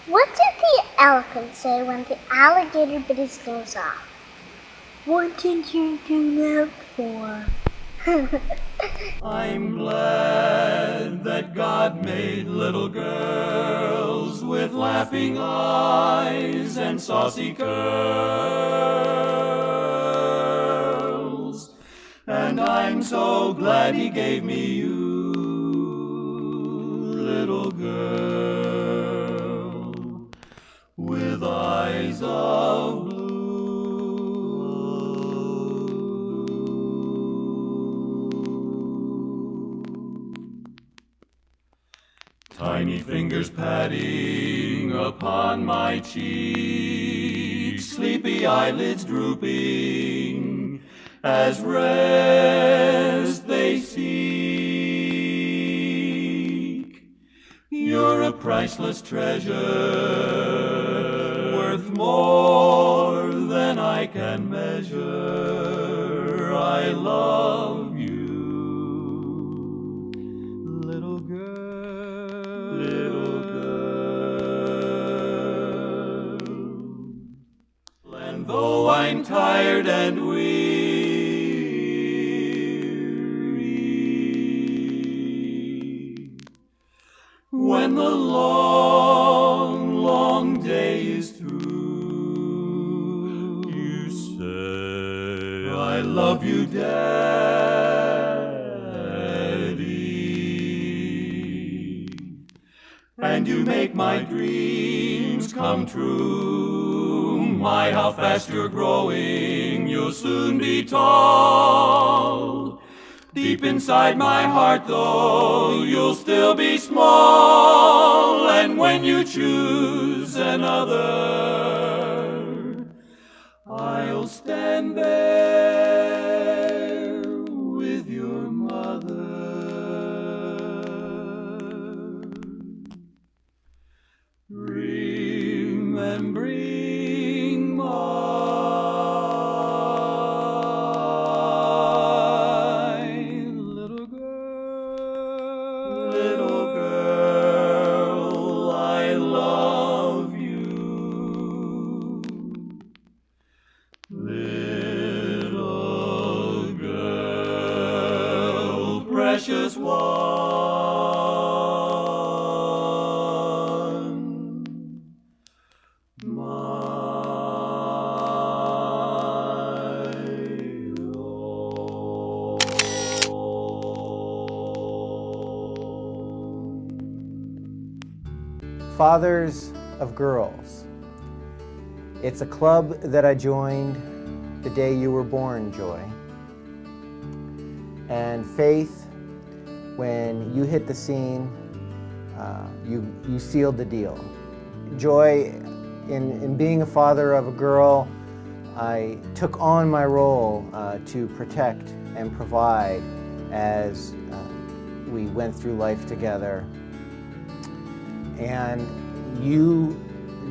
What did the elephant say when the alligator bit his nose off? What did you do that for? I'm glad that God made little girls with laughing eyes and saucy curls. And I'm so glad He gave me you, little girl, with eyes of blue. Tiny fingers patting upon my cheek, sleepy eyelids drooping, as rest they seek. You're a priceless treasure, worth more than I can measure. I love you, little girl, little girl. And though I'm tired and weary, when the long, long day is through, you say, I love you, Daddy, and you make my dreams come true. My, how fast you're growing, you'll soon be tall. Deep inside my heart, though, you'll still be small. And when you choose another, I'll stand there with your mother, remembering my little girl. Little girl, I love you. Little girl, precious one, my own. Fathers of Girls. It's a club that I joined the day you were born, Joy. And Faith, when you hit the scene, you sealed the deal. Joy, in being a father of a girl, I took on my role to protect and provide as we went through life together. And you,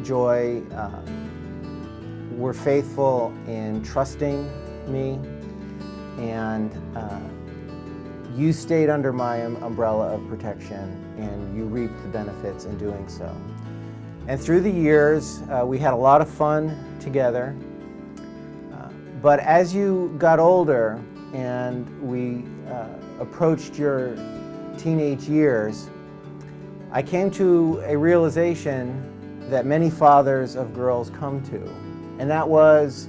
Joy, were faithful in trusting me, and you stayed under my umbrella of protection, and you reaped the benefits in doing so. And through the years, we had a lot of fun together. But as you got older and we approached your teenage years, I came to a realization that many fathers of girls come to, and that was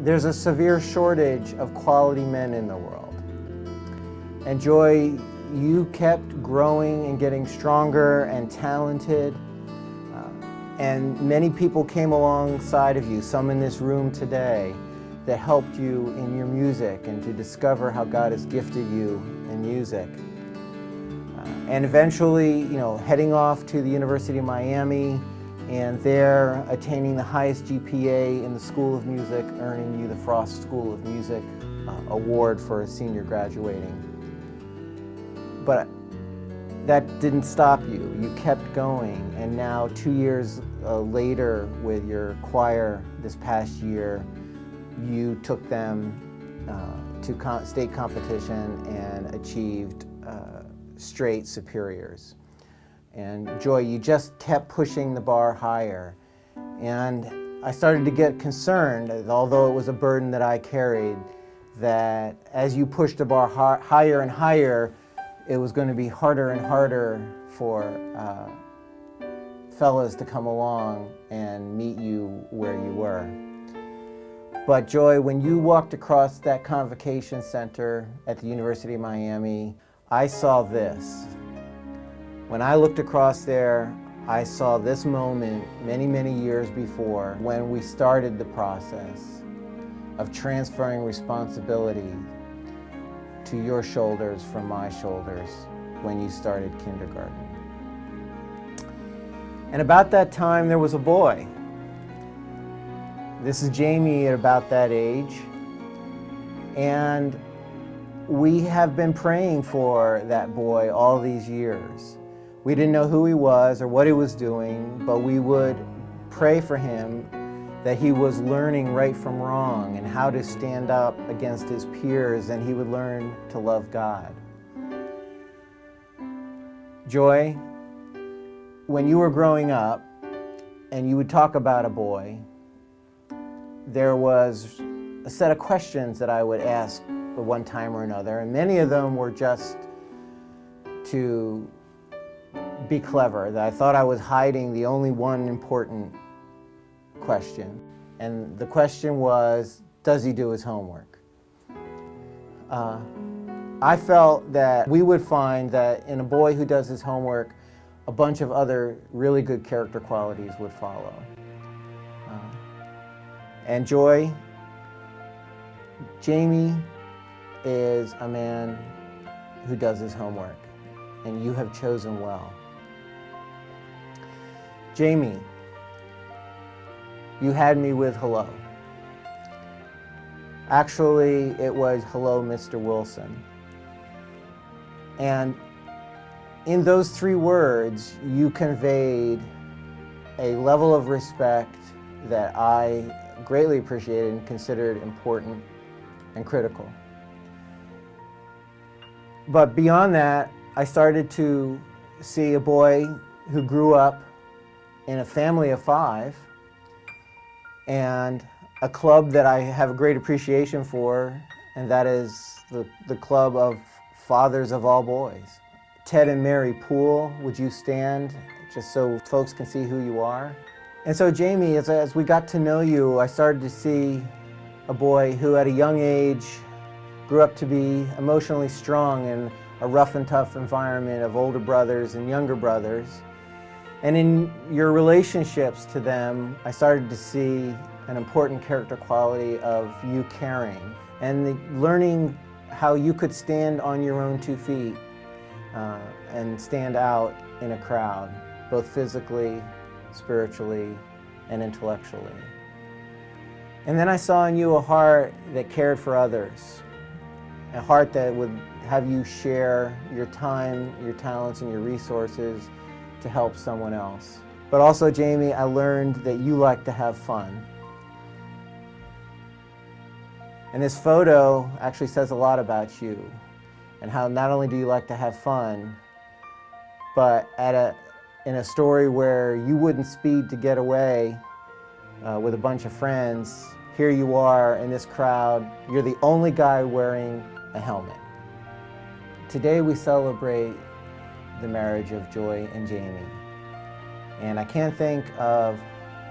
there's a severe shortage of quality men in the world. And Joy, you kept growing and getting stronger and talented, and many people came alongside of you, some in this room today, that helped you in your music and to discover how God has gifted you in music. And eventually, heading off to the University of Miami, and there attaining the highest GPA in the School of Music, earning you the Frost School of Music award for senior graduating. But that didn't stop you. You kept going, and now 2 years later with your choir this past year, you took them to state competition and achieved straight superiors. And Joy, you just kept pushing the bar higher. And I started to get concerned, although it was a burden that I carried, that as you pushed the bar higher and higher, it was going to be harder and harder for fellas to come along and meet you where you were. But Joy, when you walked across that convocation center at the University of Miami, I saw this. When I looked across there, I saw this moment many, many years before when we started the process of transferring responsibility to your shoulders from my shoulders when you started kindergarten. And about that time, there was a boy. This is Jamie at about that age. And we have been praying for that boy all these years. We didn't know who he was or what he was doing, but we would pray for him that he was learning right from wrong and how to stand up against his peers, and he would learn to love God. Joy, when you were growing up and you would talk about a boy, there was a set of questions that I would ask at one time or another, and many of them were just to be clever, that I thought I was hiding the only one important question. And the question was, does he do his homework? I felt that we would find that in a boy who does his homework, a bunch of other really good character qualities would follow. And Joy, Jamie is a man who does his homework, and you have chosen well. Jamie, you had me with hello. Actually, it was hello, Mr. Wilson. And in those 3 words, you conveyed a level of respect that I greatly appreciated and considered important and critical. But beyond that, I started to see a boy who grew up in a family of 5 and a club that I have a great appreciation for, and that is the club of Fathers of All Boys. Ted and Mary Poole, would you stand just so folks can see who you are? And so Jamie, as we got to know you, I started to see a boy who at a young age grew up to be emotionally strong in a rough and tough environment of older brothers and younger brothers. And in your relationships to them, I started to see an important character quality of you caring and learning how you could stand on your own 2 feet and stand out in a crowd, both physically, spiritually, and intellectually. And then I saw in you a heart that cared for others, a heart that would have you share your time, your talents, and your resources to help someone else. But also, Jamie, I learned that you like to have fun. And this photo actually says a lot about you and how not only do you like to have fun, but in a story where you wouldn't speed to get away with a bunch of friends, here you are in this crowd, you're the only guy wearing a helmet. Today we celebrate the marriage of Joy and Jamie. And I can't think of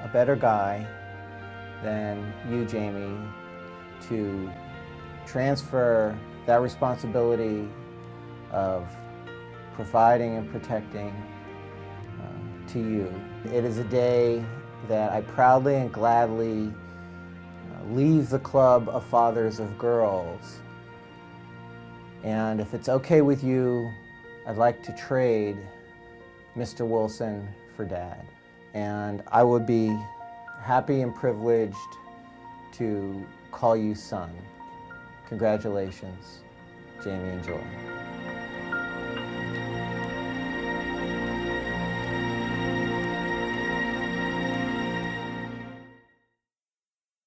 a better guy than you, Jamie, to transfer that responsibility of providing and protecting to you. It is a day that I proudly and gladly leave the club of Fathers of Girls. And if it's okay with you, I'd like to trade Mr. Wilson for Dad. And I would be happy and privileged to call you son. Congratulations, Jamie and Joy.